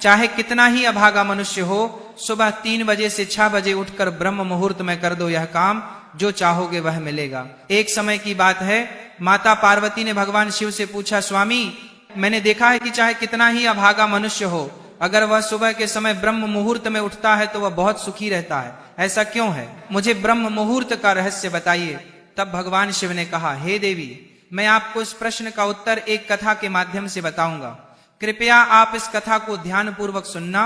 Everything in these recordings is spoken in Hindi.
चाहे कितना ही अभागा मनुष्य हो, सुबह 3 बजे से 6 बजे उठकर ब्रह्म मुहूर्त में कर दो यह काम, जो चाहोगे वह मिलेगा। एक समय की बात है, माता पार्वती ने भगवान शिव से पूछा, स्वामी मैंने देखा है कि चाहे कितना ही अभागा मनुष्य हो, अगर वह सुबह के समय ब्रह्म मुहूर्त में उठता है तो वह बहुत सुखी रहता है, ऐसा क्यों है? मुझे ब्रह्म मुहूर्त का रहस्य बताइए। तब भगवान शिव ने कहा, हे देवी, मैं आपको इस प्रश्न का उत्तर एक कथा के माध्यम से बताऊंगा। कृपया आप इस कथा को ध्यान पूर्वक सुनना,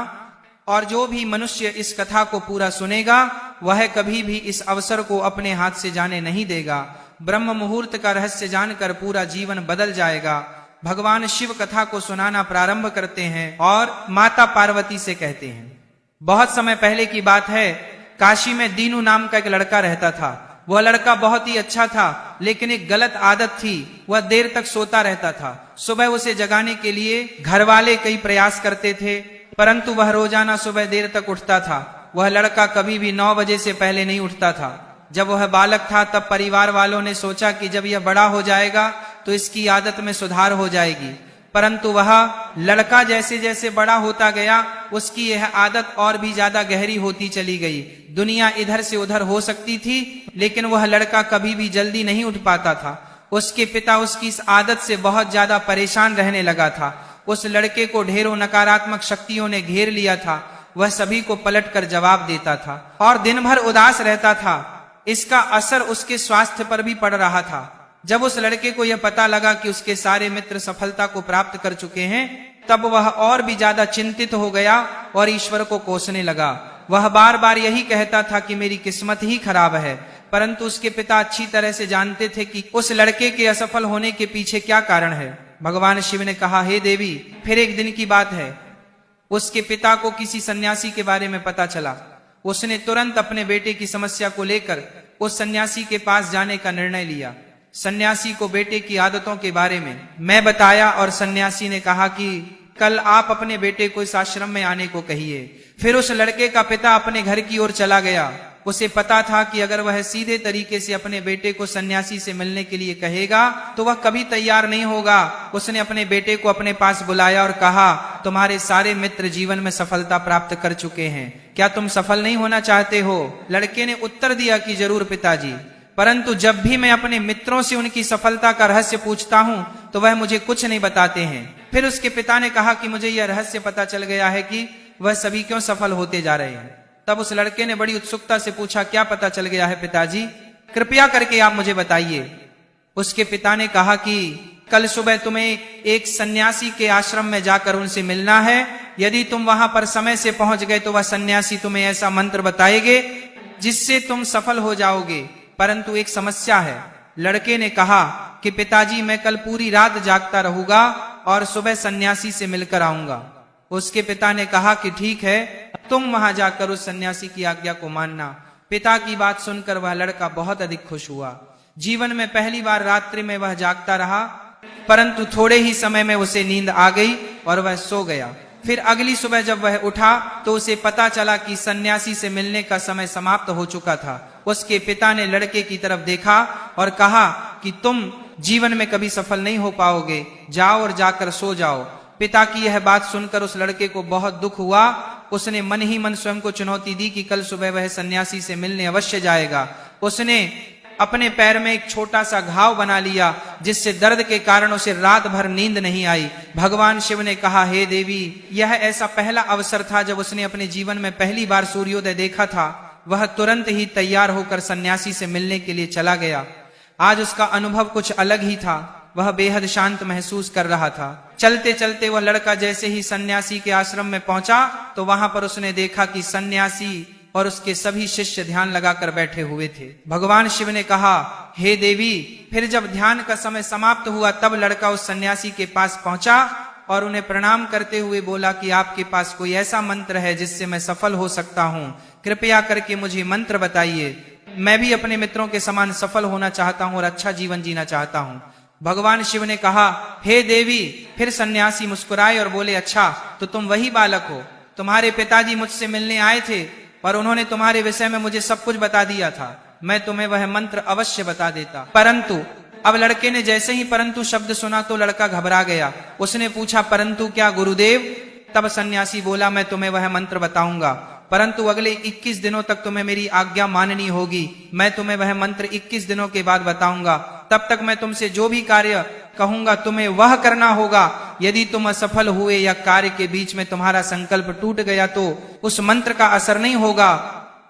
और जो भी मनुष्य इस कथा को पूरा सुनेगा वह कभी भी इस अवसर को अपने हाथ से जाने नहीं देगा। ब्रह्म मुहूर्त का रहस्य जानकर पूरा जीवन बदल जाएगा। भगवान शिव कथा को सुनाना प्रारंभ करते हैं और माता पार्वती से कहते हैं, बहुत समय पहले की बात है, काशी में दीनू नाम का एक लड़का रहता था। वह लड़का बहुत ही अच्छा था, लेकिन एक गलत आदत थी, वह देर तक सोता रहता था। सुबह उसे जगाने के लिए घर वाले कई प्रयास करते थे, परंतु वह रोजाना सुबह देर तक उठता था। वह लड़का कभी भी 9 बजे से पहले नहीं उठता था। जब वह बालक था तब परिवार वालों ने सोचा कि जब यह बड़ा हो जाएगा तो इसकी आदत में सुधार हो जाएगी, परंतु वह लड़का जैसे जैसे बड़ा होता गया उसकी यह आदत और भी ज्यादा गहरी होती चली गई। दुनिया इधर से उधर हो सकती थी, लेकिन वह लड़का कभी भी जल्दी नहीं उठ पाता था। उसके पिता उसकी इस आदत से बहुत ज्यादा परेशान रहने लगा था। उस लड़के को ढेरों नकारात्मक शक्तियों ने घेर लिया था। वह सभी को पलटकर जवाब देता था और दिन भर उदास रहता था। इसका असर उसके स्वास्थ्य पर भी पड़ रहा था। जब उस लड़के को यह पता लगा कि उसके सारे मित्र सफलता को प्राप्त कर चुके हैं, तब वह और भी ज्यादा चिंतित हो गया और ईश्वर को कोसने लगा। वह बार बार यही कहता था कि मेरी किस्मत ही खराब है, परंतु उसके पिता अच्छी तरह से जानते थे कि उस लड़के के असफल होने के पीछे क्या कारण है। भगवान शिव ने कहा, हे देवी, फिर एक दिन की बात है, उसके पिता को किसी सन्यासी के बारे में पता चला। उसने तुरंत अपने बेटे की समस्या को लेकर उस सन्यासी के पास जाने का निर्णय लिया। सन्यासी को बेटे की आदतों के बारे में मैं बताया और सन्यासी ने कहा कि कल आप अपने बेटे को इस आश्रम में आने को कहिए। फिर उस लड़के का पिता अपने घर की ओर चला गया। उसे पता था कि अगर वह सीधे तरीके से अपने बेटे को सन्यासी से मिलने के लिए कहेगा तो वह कभी तैयार नहीं होगा। उसने अपने बेटे को अपने पास बुलाया और कहा, तुम्हारे सारे मित्र जीवन में सफलता प्राप्त कर चुके हैं, क्या तुम सफल नहीं होना चाहते हो? लड़के ने उत्तर दिया कि जरूर पिताजी, परंतु जब भी मैं अपने मित्रों से उनकी सफलता का रहस्य पूछता हूँ तो वह मुझे कुछ नहीं बताते हैं। फिर उसके पिता ने कहा कि मुझे यह रहस्य पता चल गया है कि वह सभी क्यों सफल होते जा रहे हैं। तब उस लड़के ने बड़ी उत्सुकता से पूछा, क्या पता चल गया है पिताजी, कृपया करके आप मुझे बताइए। उसके पिता ने कहा कि कल सुबह तुम्हें एक सन्यासी के आश्रम में जाकर उनसे मिलना है। यदि तुम वहां पर समय से पहुंच गए तो वह सन्यासी तुम्हें ऐसा मंत्र बताएंगे जिससे तुम सफल हो जाओगे, परंतु एक समस्या है। लड़के ने कहा कि पिताजी, मैं कल पूरी रात जागता रहूंगा और सुबह सन्यासी से मिलकर आऊंगा। उसके पिता ने कहा कि ठीक है, तुम वहां जाकर उस सन्यासी की आज्ञा को मानना। पिता की बात सुनकर वह लड़का बहुत अधिक खुश हुआ। जीवन में पहली बार रात्रि में वह जागता रहा, परंतु थोड़े ही समय में उसे नींद आ गई और वह सो गया। फिर अगली सुबह जब वह उठा तो उसे पता चला कि सन्यासी से मिलने का समय समाप्त हो चुका था। उसके पिता ने लड़के की तरफ देखा और कहा कि तुम जीवन में कभी सफल नहीं हो पाओगे, जाओ और जाकर सो जाओ। पिता की यह बात सुनकर उस लड़के को बहुत दुख हुआ। उसने मन ही मन स्वयं को चुनौती दी कि कल सुबह वह सन्यासी से मिलने अवश्य जाएगा। उसने अपने पैर में एक छोटा सा घाव बना लिया, जिससे दर्द के कारण उसे रात भर नींद नहीं आई। भगवान शिव ने कहा, हे देवी, यह ऐसा पहला अवसर था जब उसने अपने जीवन में पहली बार सूर्योदय देखा था। वह तुरंत ही तैयार होकर सन्यासी से मिलने के लिए चला गया। आज उसका अनुभव कुछ अलग ही था। वह बेहद शांत महसूस कर रहा था। चलते चलते वह लड़का जैसे ही सन्यासी के आश्रम में पहुंचा तो वहां पर उसने देखा कि सन्यासी और उसके सभी शिष्य ध्यान लगाकर बैठे हुए थे। भगवान शिव ने कहा, हे देवी, फिर जब ध्यान का समय समाप्त हुआ तब लड़का उस सन्यासी के पास पहुंचा और उन्हें प्रणाम करते हुए बोला कि आपके पास कोई ऐसा मंत्र है जिससे मैं सफल हो सकता हूँ, कृपया करके मुझे मंत्र बताइए। मैं भी अपने मित्रों के समान सफल होना चाहता हूँ और अच्छा जीवन जीना चाहता हूँ। भगवान शिव ने कहा, हे देवी। फिर सन्यासी मुस्कुराए और बोले, अच्छा तो तुम वही बालक हो। तुम्हारे पिताजी मुझसे मिलने आए थे और उन्होंने तुम्हारे विषय में मुझे सब कुछ बता दिया था। मैं तुम्हें वह मंत्र अवश्य बता देता। परंतु अब लड़के ने जैसे ही परंतु शब्द सुना तो लड़का घबरा गया। उसने पूछा, परंतु क्या गुरुदेव? तब सन्यासी बोला, मैं तुम्हें वह मंत्र बताऊंगा, परंतु अगले 21 दिनों तक तुम्हें मेरी आज्ञा माननी होगी। मैं तुम्हें वह मंत्र 21 दिनों के बाद बताऊंगा। तब तक मैं तुमसे जो भी कार्य कहूंगा तुम्हें वह करना होगा। यदि तुम असफल हुए या कार्य के बीच में तुम्हारा संकल्प टूट गया तो उस मंत्र का असर नहीं होगा।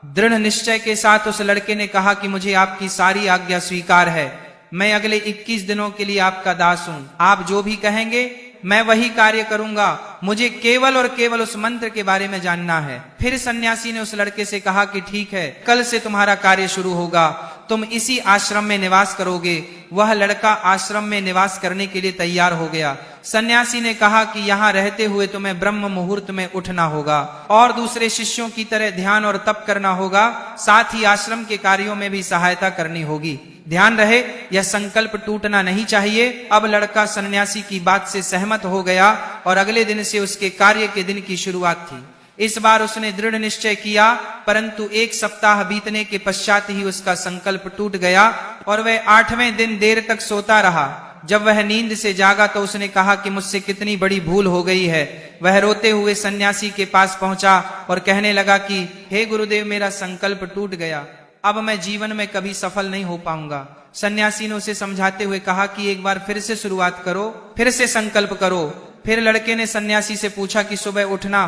दृढ़ निश्चय के साथ उस लड़के ने कहा कि मुझे आपकी सारी आज्ञा स्वीकार है। मैं अगले 21 दिनों के लिए आपका दास हूं। आप जो भी कहेंगे मैं वही कार्य करूंगा। मुझे केवल और केवल उस मंत्र के बारे में जानना है। फिर सन्यासी ने उस लड़के से कहा कि ठीक है, कल से तुम्हारा कार्य शुरू होगा। तुम इसी आश्रम में निवास करोगे। वह लड़का आश्रम में निवास करने के लिए तैयार हो गया। सन्यासी ने कहा कि यहाँ रहते हुए तुम्हें ब्रह्म मुहूर्त में उठना होगा और दूसरे शिष्यों की तरह ध्यान और तप करना होगा। साथ ही आश्रम के कार्यों में भी सहायता करनी होगी। ध्यान रहे, यह संकल्प टूटना नहीं चाहिए। अब लड़का सन्यासी की बात से सहमत हो गया और अगले दिन से उसके कार्य के दिन की शुरुआत थी। इस बार उसने दृढ़ निश्चय किया, परंतु 1 सप्ताह बीतने के पश्चात ही उसका संकल्प टूट गया और वह 8वें दिन देर तक सोता रहा। जब वह नींद से जागा तो उसने कहा कि मुझसे कितनी बड़ी भूल हो गई है। वह रोते हुए सन्यासी के पास पहुंचा और कहने लगा कि हे गुरुदेव, मेरा संकल्प टूट गया। अब मैं जीवन में कभी सफल नहीं हो पाऊंगा। सन्यासी ने उसे समझाते हुए कहा कि एक बार फिर से शुरुआत करो, फिर से संकल्प करो। फिर लड़के ने सन्यासी से पूछा कि सुबह उठना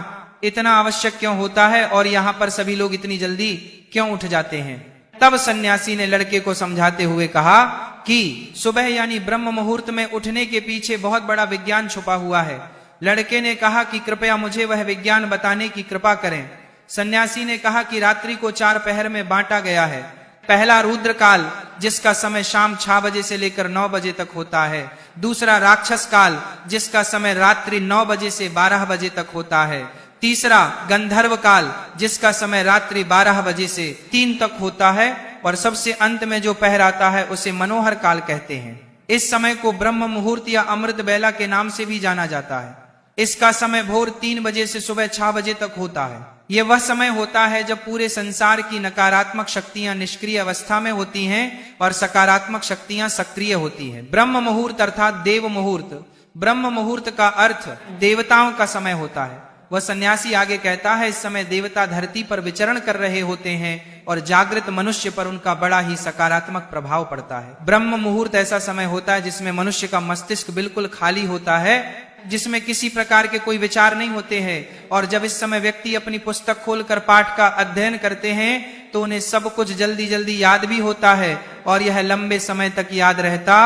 इतना आवश्यक क्यों होता है और यहाँ पर सभी लोग इतनी जल्दी क्यों उठ जाते हैं। तब सन्यासी ने लड़के को समझाते हुए कहा कि सुबह यानी ब्रह्म मुहूर्त में उठने के पीछे बहुत बड़ा विज्ञान छुपा हुआ है। लड़के ने कहा कि कृपया मुझे वह विज्ञान बताने की कृपा करें। सन्यासी ने कहा कि रात्रि को 4 पहर में बांटा गया है। पहला रुद्र काल, जिसका समय शाम 6 बजे से लेकर 9 बजे तक होता है। दूसरा राक्षस काल, जिसका समय रात्रि 9 बजे से 12 बजे तक होता है। तीसरा गंधर्व काल, जिसका समय रात्रि 12 बजे से 3 तक होता है। और सबसे अंत में जो पहर आता है उसे मनोहर काल कहते हैं। इस समय को ब्रह्म मुहूर्त या अमृत बेला के नाम से भी जाना जाता है। इसका समय भोर 3 बजे से सुबह 6 बजे तक होता है। यह वह समय होता है जब पूरे संसार की नकारात्मक शक्तियां निष्क्रिय अवस्था में होती हैं और सकारात्मक शक्तियां सक्रिय होती हैं। ब्रह्म मुहूर्त अर्थात देव मुहूर्त। ब्रह्म मुहूर्त का अर्थ देवताओं का समय होता है। वह सन्यासी आगे कहता है, इस समय देवता धरती पर विचरण कर रहे होते हैं और जागृत मनुष्य पर उनका बड़ा ही सकारात्मक प्रभाव पड़ता है। ब्रह्म मुहूर्त ऐसा समय होता है जिसमें मनुष्य का मस्तिष्क बिल्कुल खाली होता है, जिसमें किसी प्रकार के कोई विचार नहीं होते हैं। और जब इस समय व्यक्ति अपनी पुस्तक खोलकर पाठ का अध्ययन करते हैं तो उन्हें सब कुछ जल्दी जल्दी याद भी होता है और यह लंबे समय तक याद रहता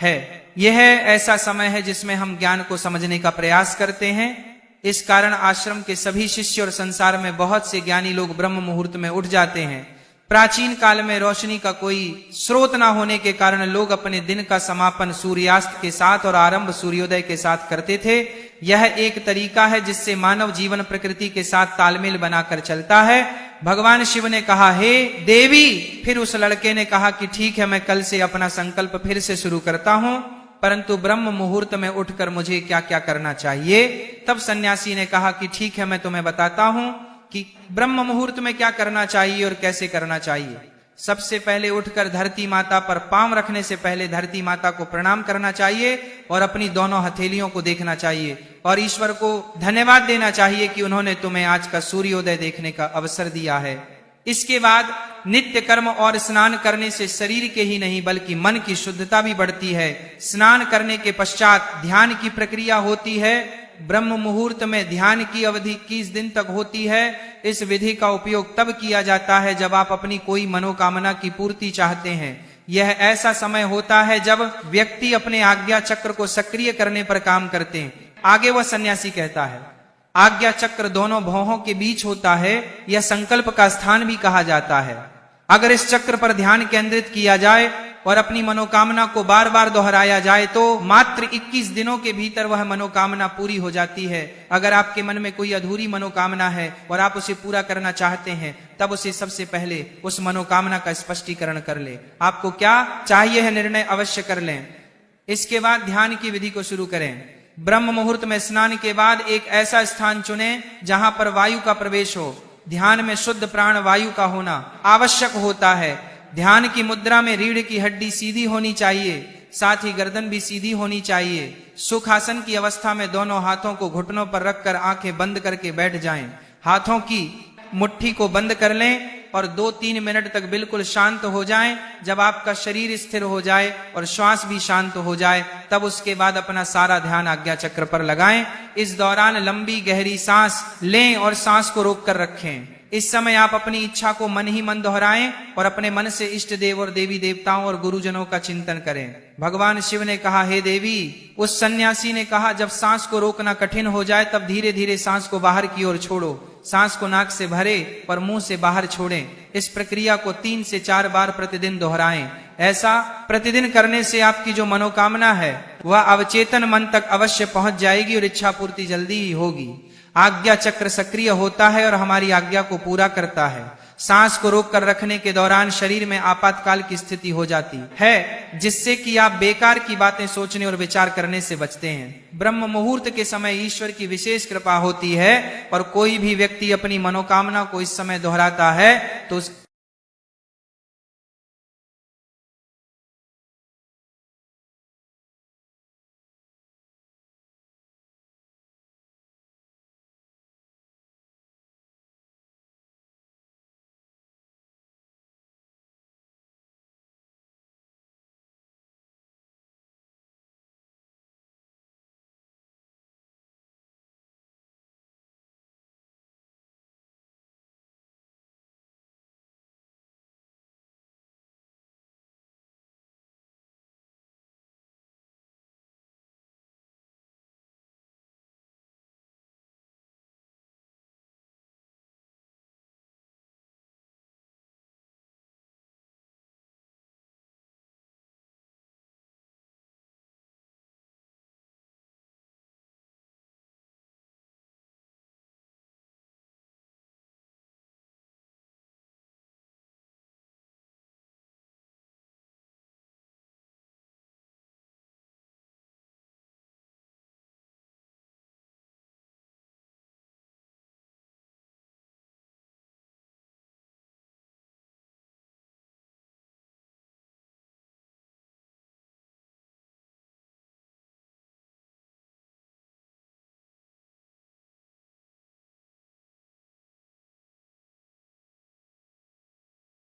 है। यह ऐसा समय है जिसमें हम ज्ञान को समझने का प्रयास करते हैं। इस कारण आश्रम के सभी शिष्य और संसार में बहुत से ज्ञानी लोग ब्रह्म मुहूर्त में उठ जाते हैं। प्राचीन काल में रोशनी का कोई स्रोत न होने के कारण लोग अपने दिन का समापन सूर्यास्त के साथ और आरंभ सूर्योदय के साथ करते थे। यह एक तरीका है जिससे मानव जीवन प्रकृति के साथ तालमेल बनाकर चलता है। भगवान शिव ने कहा, हे देवी। फिर उस लड़के ने कहा कि ठीक है, मैं कल से अपना संकल्प फिर से शुरू करता हूं, परंतु ब्रह्म मुहूर्त में उठकर मुझे क्या क्या करना चाहिए। तब सन्यासी ने कहा कि ठीक है, मैं तुम्हें बताता हूं कि ब्रह्म मुहूर्त में क्या करना चाहिए और कैसे करना चाहिए। सबसे पहले उठकर धरती माता पर पांव रखने से पहले धरती माता को प्रणाम करना चाहिए और अपनी दोनों हथेलियों को देखना चाहिए और ईश्वर को धन्यवाद देना चाहिए कि उन्होंने तुम्हें आज का सूर्योदय देखने का अवसर दिया है। इसके बाद नित्य कर्म और स्नान करने से शरीर के ही नहीं बल्कि मन की शुद्धता भी बढ़ती है। स्नान करने के पश्चात ध्यान की प्रक्रिया होती है। ब्रह्म मुहूर्त में ध्यान की अवधि 21 दिन तक होती है। इस विधि का उपयोग तब किया जाता है जब आप अपनी कोई मनोकामना की पूर्ति चाहते हैं। यह ऐसा समय होता है जब व्यक्ति अपने आज्ञा चक्र को सक्रिय करने पर काम करते हैं। आगे वह सन्यासी कहता है, आज्ञा चक्र दोनों भौहों के बीच होता है। यह संकल्प का स्थान भी कहा जाता है। अगर इस चक्र पर ध्यान केंद्रित किया जाए और अपनी मनोकामना को बार बार दोहराया जाए तो मात्र 21 दिनों के भीतर वह मनोकामना पूरी हो जाती है। अगर आपके मन में कोई अधूरी मनोकामना है और आप उसे पूरा करना चाहते हैं, तब उसे सबसे पहले उस मनोकामना का स्पष्टीकरण कर ले। आपको क्या चाहिए है निर्णय अवश्य कर लें। इसके बाद ध्यान की विधि को शुरू करें। ब्रह्म मुहूर्त में स्नान के बाद एक ऐसा स्थान चुनें जहां पर वायु का प्रवेश हो। ध्यान में शुद्ध प्राण वायु का होना आवश्यक होता है। ध्यान की मुद्रा में रीढ़ की हड्डी सीधी होनी चाहिए, साथ ही गर्दन भी सीधी होनी चाहिए। सुखासन की अवस्था में दोनों हाथों को घुटनों पर रखकर आंखें बंद करके बैठ जाएं। हाथों की मुट्ठी को बंद कर लें और 2-3 मिनट तक बिल्कुल शांत हो जाएं। जब आपका शरीर स्थिर हो जाए और श्वास भी शांत हो जाए, तब उसके बाद अपना सारा ध्यान आज्ञा चक्र पर लगाएं। इस दौरान लंबी गहरी सांस लें और सांस को रोक कर रखें। इस समय आप अपनी इच्छा को मन ही मन दोहराएं और अपने मन से इष्ट देव और देवी देवताओं और गुरुजनों का चिंतन करें। भगवान शिव ने कहा, हे देवी, उस सन्यासी ने कहा, जब सांस को रोकना कठिन हो जाए तब धीरे धीरे सांस को बाहर की ओर छोड़ो। सांस को नाक से भरे और मुंह से बाहर छोड़ें। इस प्रक्रिया को 3 से 4 बार प्रतिदिन दोहराएं। ऐसा प्रतिदिन करने से आपकी जो मनोकामना है वह अवचेतन मन तक अवश्य पहुंच जाएगी और इच्छा पूर्ति जल्दी ही होगी। आज्ञा चक्र सक्रिय होता है और हमारी आज्ञा को पूरा करता है। सांस को रोक कर रखने के दौरान शरीर में आपातकाल की स्थिति हो जाती है, जिससे कि आप बेकार की बातें सोचने और विचार करने से बचते हैं। ब्रह्म मुहूर्त के समय ईश्वर की विशेष कृपा होती है और कोई भी व्यक्ति अपनी मनोकामना को इस समय दोहराता है तो